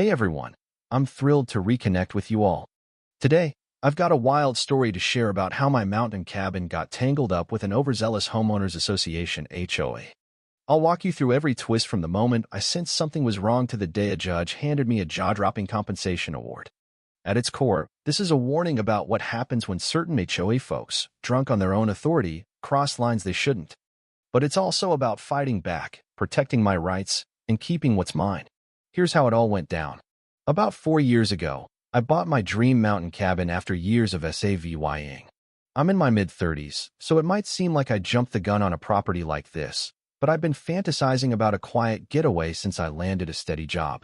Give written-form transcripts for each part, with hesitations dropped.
Hey everyone, I'm thrilled to reconnect with you all. Today, I've got a wild story to share about how my mountain cabin got tangled up with an overzealous homeowners association HOA. I'll walk you through every twist from the moment I sensed something was wrong to the day a judge handed me a jaw-dropping compensation award. At its core, this is a warning about what happens when certain HOA folks, drunk on their own authority, cross lines they shouldn't. But it's also about fighting back, protecting my rights, and keeping what's mine. Here's how it all went down. About 4 years ago, I bought my dream mountain cabin after years of SAVYing. I'm in my mid-30s, so it might seem like I jumped the gun on a property like this, but I've been fantasizing about a quiet getaway since I landed a steady job.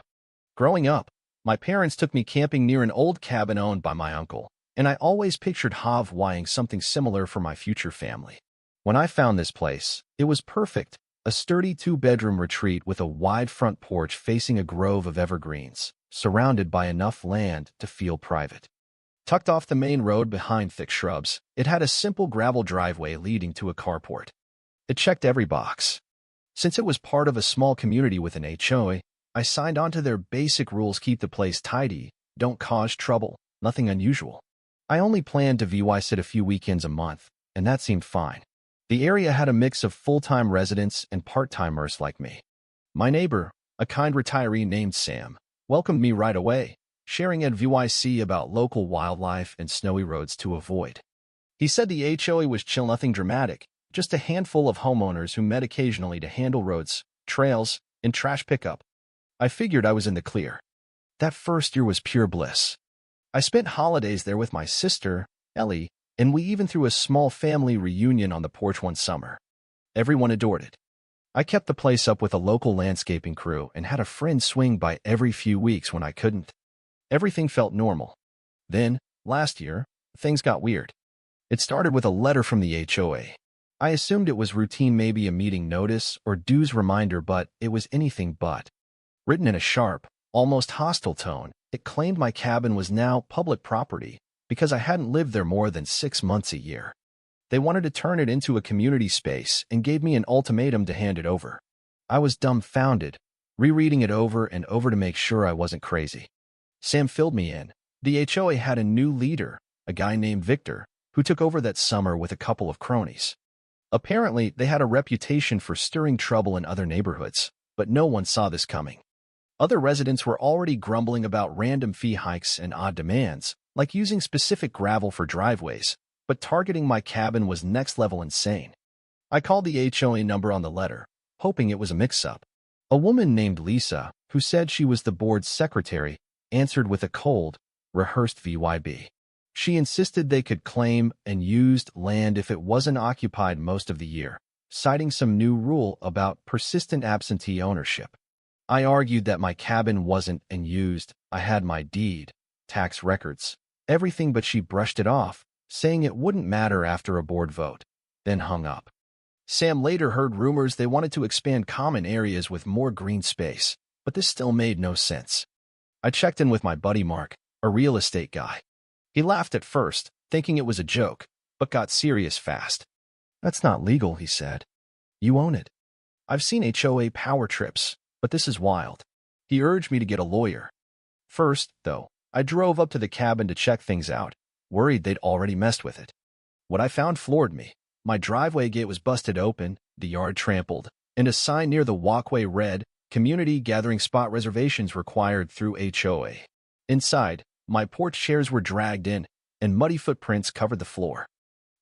Growing up, my parents took me camping near an old cabin owned by my uncle, and I always pictured HOA-ing something similar for my future family. When I found this place, it was perfect. A sturdy 2-bedroom retreat with a wide front porch facing a grove of evergreens, surrounded by enough land to feel private. Tucked off the main road behind thick shrubs, it had a simple gravel driveway leading to a carport. It checked every box. Since it was part of a small community with an HOA, I signed on to their basic rules: keep the place tidy, don't cause trouble, nothing unusual. I only planned to VY-sit a few weekends a month, and that seemed fine. The area had a mix of full-time residents and part-timers like me. My neighbor, a kind retiree named Sam, welcomed me right away, sharing advice about local wildlife and snowy roads to avoid. He said the HOA was chill, nothing dramatic, just a handful of homeowners who met occasionally to handle roads, trails, and trash pickup. I figured I was in the clear. That first year was pure bliss. I spent holidays there with my sister, Ellie, and we even threw a small family reunion on the porch one summer. Everyone adored it. I kept the place up with a local landscaping crew and had a friend swing by every few weeks when I couldn't. Everything felt normal. Then, last year, things got weird. It started with a letter from the HOA. I assumed it was routine, maybe a meeting notice or dues reminder, but it was anything but. Written in a sharp, almost hostile tone, it claimed my cabin was now public property because I hadn't lived there more than 6 months a year. They wanted to turn it into a community space and gave me an ultimatum to hand it over. I was dumbfounded, rereading it over and over to make sure I wasn't crazy. Sam filled me in. The HOA had a new leader, a guy named Victor, who took over that summer with a couple of cronies. Apparently, they had a reputation for stirring trouble in other neighborhoods, but no one saw this coming. Other residents were already grumbling about random fee hikes and odd demands, like using specific gravel for driveways, but targeting my cabin was next-level insane. I called the HOA number on the letter, hoping it was a mix-up. A woman named Lisa, who said she was the board's secretary, answered with a cold, rehearsed VYB. She insisted they could claim and used land if it wasn't occupied most of the year, citing some new rule about persistent absentee ownership. I argued that my cabin wasn't and used. I had my deed, tax records, everything, but she brushed it off, saying it wouldn't matter after a board vote, then hung up. Sam later heard rumors they wanted to expand common areas with more green space, but this still made no sense. I checked in with my buddy Mark, a real estate guy. He laughed at first, thinking it was a joke, but got serious fast. "That's not legal," he said. "You own it. I've seen HOA power trips, but this is wild." He urged me to get a lawyer. First, though, I drove up to the cabin to check things out, worried they'd already messed with it. What I found floored me. My driveway gate was busted open, the yard trampled, and a sign near the walkway read, "Community gathering spot reservations required through HOA." Inside, my porch chairs were dragged in, and muddy footprints covered the floor.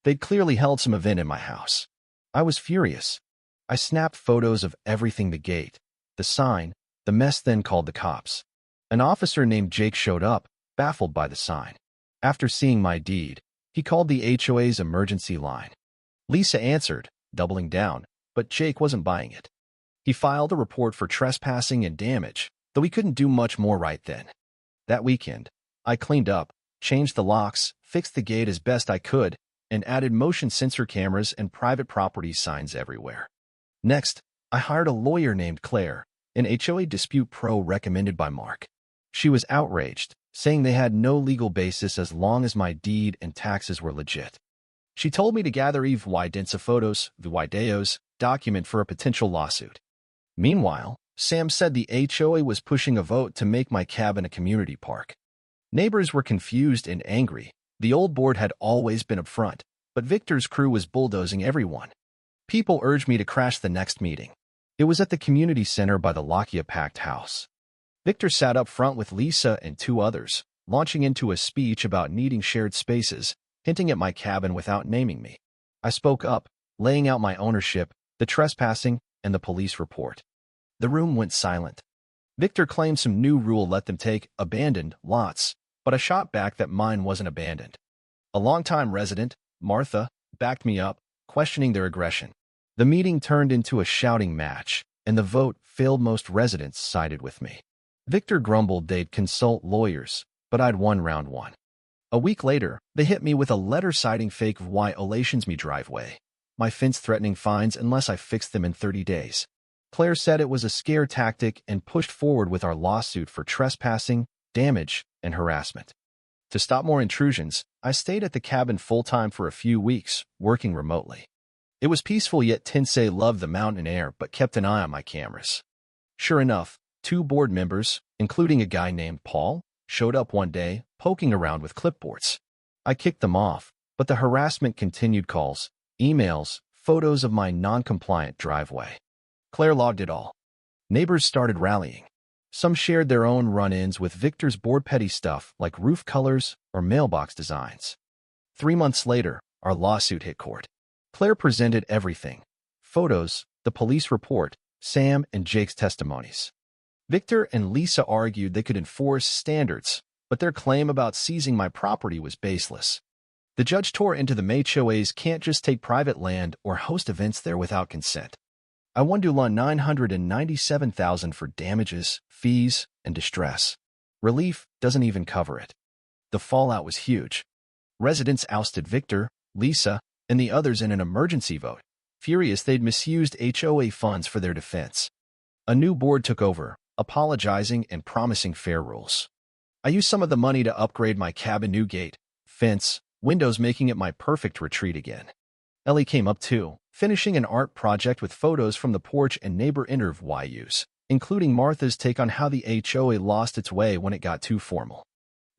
They'd clearly held some event in my house. I was furious. I snapped photos of everything: the gate, the sign, the mess, then called the cops. An officer named Jake showed up, baffled by the sign. After seeing my deed, he called the HOA's emergency line. Lisa answered, doubling down, but Jake wasn't buying it. He filed a report for trespassing and damage, though he couldn't do much more right then. That weekend, I cleaned up, changed the locks, fixed the gate as best I could, and added motion sensor cameras and private property signs everywhere. Next, I hired a lawyer named Claire, an HOA dispute pro recommended by Mark. She was outraged, saying they had no legal basis as long as my deed and taxes were legit. She told me to gather evidence photos, videos, document for a potential lawsuit. Meanwhile, Sam said the HOA was pushing a vote to make my cabin a community park. Neighbors were confused and angry. The old board had always been upfront, but Victor's crew was bulldozing everyone. People urged me to crash the next meeting. It was at the community center by the Lakia packed house. Victor sat up front with Lisa and two others, launching into a speech about needing shared spaces, hinting at my cabin without naming me. I spoke up, laying out my ownership, the trespassing, and the police report. The room went silent. Victor claimed some new rule let them take abandoned lots, but I shot back that mine wasn't abandoned. A longtime resident, Martha, backed me up, questioning their aggression. The meeting turned into a shouting match, and the vote failed. Most residents sided with me. Victor grumbled they'd consult lawyers, but I'd won round one. A week later, they hit me with a letter citing fake violations me driveway, my fence threatening fines unless I fixed them in 30 days. Claire said it was a scare tactic and pushed forward with our lawsuit for trespassing, damage, and harassment. To stop more intrusions, I stayed at the cabin full-time for a few weeks, working remotely. It was peaceful, yet Tensei loved the mountain air but kept an eye on my cameras. Sure enough, two board members, including a guy named Paul, showed up one day, poking around with clipboards. I kicked them off, but the harassment continued: calls, emails, photos of my non-compliant driveway. Claire logged it all. Neighbors started rallying. Some shared their own run-ins with Victor's board, petty stuff like roof colors or mailbox designs. 3 months later, our lawsuit hit court. Claire presented everything: photos, the police report, Sam and Jake's testimonies. Victor and Lisa argued they could enforce standards, but their claim about seizing my property was baseless. The judge tore into the HOAs can't just take private land or host events there without consent. I won $997,000 for damages, fees, and distress. Relief doesn't even cover it. The fallout was huge. Residents ousted Victor, Lisa, and the others in an emergency vote, furious they'd misused HOA funds for their defense. A new board took over, apologizing and promising fair rules. I used some of the money to upgrade my cabin: new gate, fence, windows, making it my perfect retreat again. Ellie came up too, finishing an art project with photos from the porch and neighbor interviews, including Martha's take on how the HOA lost its way when it got too formal.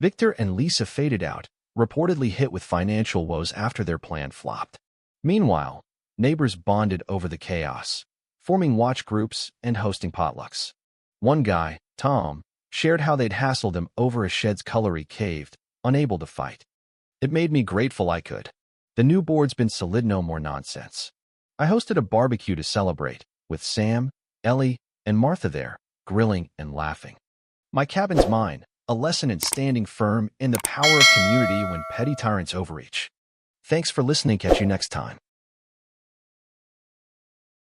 Victor and Lisa faded out, reportedly hit with financial woes after their plan flopped. Meanwhile, neighbors bonded over the chaos, forming watch groups and hosting potlucks. One guy, Tom, shared how they'd hassled him over a shed's color he caved, unable to fight. It made me grateful I could. The new board's been solid: no more nonsense. I hosted a barbecue to celebrate, with Sam, Ellie, and Martha there, grilling and laughing. My cabin's mine, a lesson in standing firm in the power of community when petty tyrants overreach. Thanks for listening. Catch you next time.